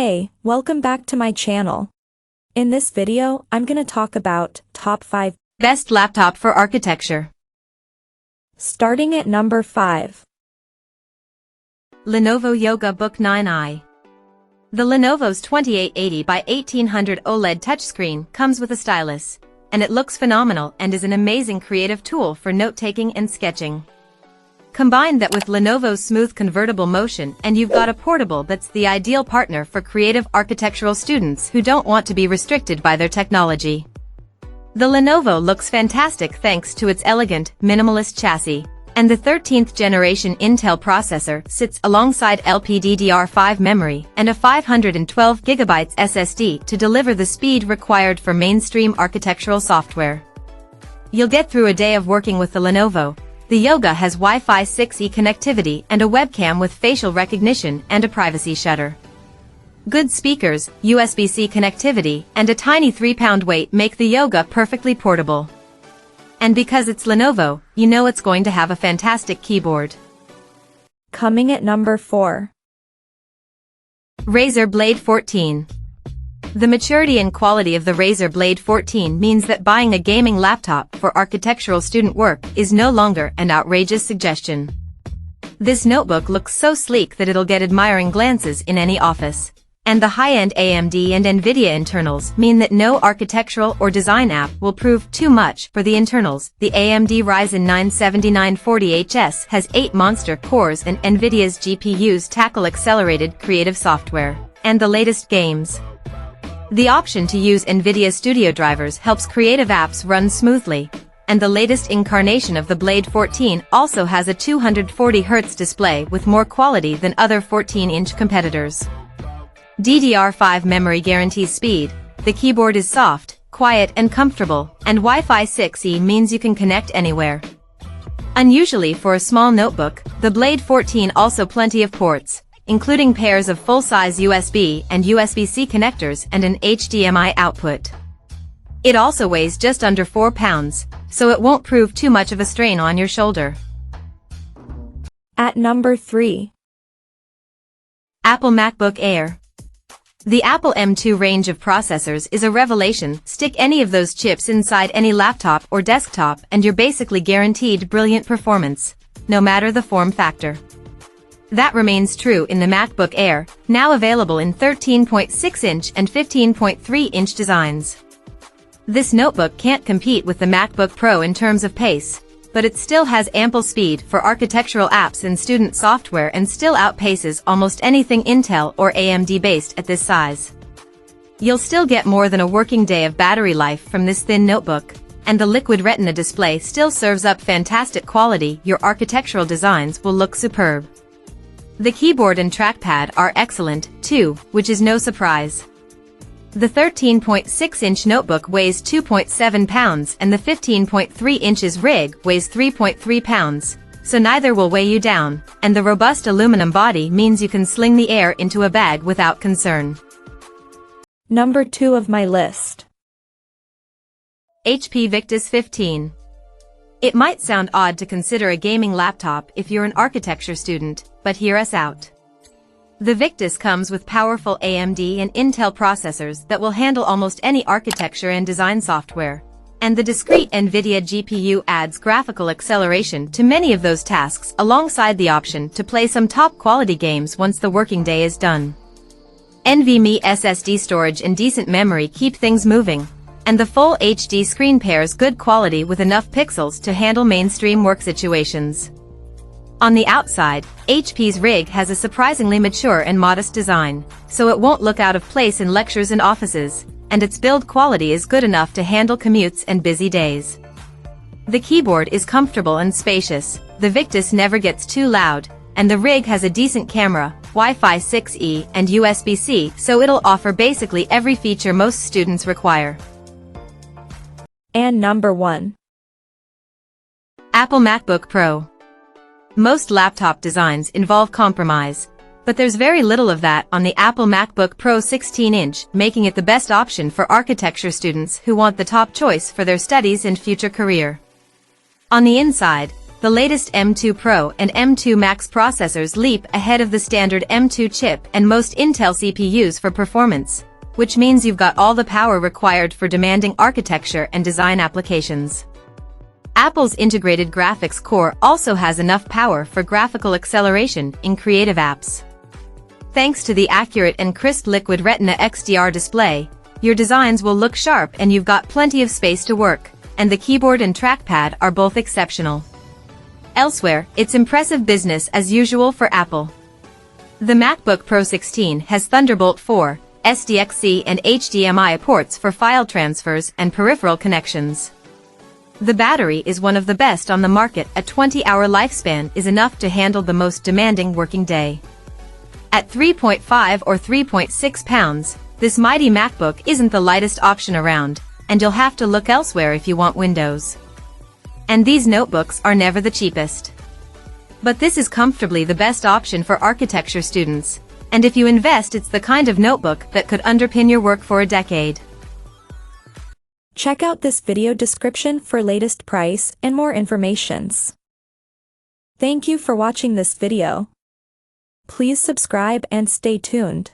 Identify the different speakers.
Speaker 1: Hey, welcome back to my channel. In this video, I'm gonna talk about top 5
Speaker 2: Best laptop for architecture.
Speaker 1: Starting at number 5.
Speaker 2: Lenovo Yoga Book 9i. The Lenovo's 2880 by 1800 OLED touchscreen comes with a stylus, and it looks phenomenal and is an amazing creative tool for note-taking and sketching. Combine that with Lenovo's smooth convertible motion and you've got a portable that's the ideal partner for creative architectural students who don't want to be restricted by their technology. The Lenovo looks fantastic thanks to its elegant, minimalist chassis, and the 13th generation Intel processor sits alongside LPDDR5 memory and a 512GB SSD to deliver the speed required for mainstream architectural software. You'll get through a day of working with the Lenovo. The Yoga has Wi-Fi 6E connectivity and a webcam with facial recognition and a privacy shutter. Good speakers, USB-C connectivity, and a tiny 3-pound weight make the Yoga perfectly portable. And because it's Lenovo, you know it's going to have a fantastic keyboard.
Speaker 1: Coming at number 4.
Speaker 2: Razer Blade 14. The maturity and quality of the Razer Blade 14 means that buying a gaming laptop for architectural student work is no longer an outrageous suggestion. This notebook looks so sleek that it'll get admiring glances in any office. And the high-end AMD and NVIDIA internals mean that no architectural or design app will prove too much for the internals. The AMD Ryzen 9 7940HS has 8 monster cores and NVIDIA's GPUs tackle accelerated creative software and the latest games. The option to use NVIDIA Studio drivers helps creative apps run smoothly, and the latest incarnation of the Blade 14 also has a 240Hz display with more quality than other 14-inch competitors. DDR5 memory guarantees speed, the keyboard is soft, quiet and comfortable, and Wi-Fi 6E means you can connect anywhere. Unusually for a small notebook, the Blade 14 also plenty of ports, including pairs of full-size USB and USB-C connectors and an HDMI output. It also weighs just under 4 pounds, so it won't prove too much of a strain on your shoulder.
Speaker 1: At number 3.
Speaker 2: Apple MacBook Air. The Apple M2 range of processors is a revelation. Stick any of those chips inside any laptop or desktop and you're basically guaranteed brilliant performance, no matter the form factor. That remains true in the MacBook Air, now available in 13.6-inch and 15.3-inch designs. This notebook can't compete with the MacBook Pro in terms of pace, but it still has ample speed for architectural apps and student software and still outpaces almost anything Intel or AMD based at this size. You'll still get more than a working day of battery life from this thin notebook, and the Liquid Retina display still serves up fantastic quality. Your architectural designs will look superb. The keyboard and trackpad are excellent, too, which is no surprise. The 13.6-inch notebook weighs 2.7 pounds and the 15.3 inches rig weighs 3.3 pounds, so neither will weigh you down, and the robust aluminum body means you can sling the Air into a bag without concern.
Speaker 1: Number 2 of my list.
Speaker 2: HP Victus 15. It might sound odd to consider a gaming laptop if you're an architecture student, but hear us out. The Victus comes with powerful AMD and Intel processors that will handle almost any architecture and design software, and the discrete NVIDIA GPU adds graphical acceleration to many of those tasks alongside the option to play some top-quality games once the working day is done. NVMe SSD storage and decent memory keep things moving, and the full HD screen pairs good quality with enough pixels to handle mainstream work situations. On the outside, HP's rig has a surprisingly mature and modest design, so it won't look out of place in lectures and offices, and its build quality is good enough to handle commutes and busy days. The keyboard is comfortable and spacious, the Victus never gets too loud, and the rig has a decent camera, Wi-Fi 6E and USB-C, so it'll offer basically every feature most students require.
Speaker 1: And number 1.
Speaker 2: Apple MacBook Pro. Most laptop designs involve compromise, but there's very little of that on the Apple MacBook Pro 16-inch, making it the best option for architecture students who want the top choice for their studies and future career. On the inside, the latest M2 Pro and M2 Max processors leap ahead of the standard M2 chip and most Intel CPUs for performance, which means you've got all the power required for demanding architecture and design applications. Apple's integrated graphics core also has enough power for graphical acceleration in creative apps. Thanks to the accurate and crisp Liquid Retina XDR display, your designs will look sharp and you've got plenty of space to work, and the keyboard and trackpad are both exceptional. Elsewhere, it's impressive business as usual for Apple. The MacBook Pro 16 has Thunderbolt 4, SDXC and HDMI ports for file transfers and peripheral connections. The battery is one of the best on the market. A 20-hour lifespan is enough to handle the most demanding working day. At 3.5 or 3.6 pounds, this mighty MacBook isn't the lightest option around, and you'll have to look elsewhere if you want Windows. And these notebooks are never the cheapest. But this is comfortably the best option for architecture students, and if you invest, it's the kind of notebook that could underpin your work for a decade.
Speaker 1: Check out this video description for latest price and more informations. Thank you for watching this video. Please subscribe and stay tuned.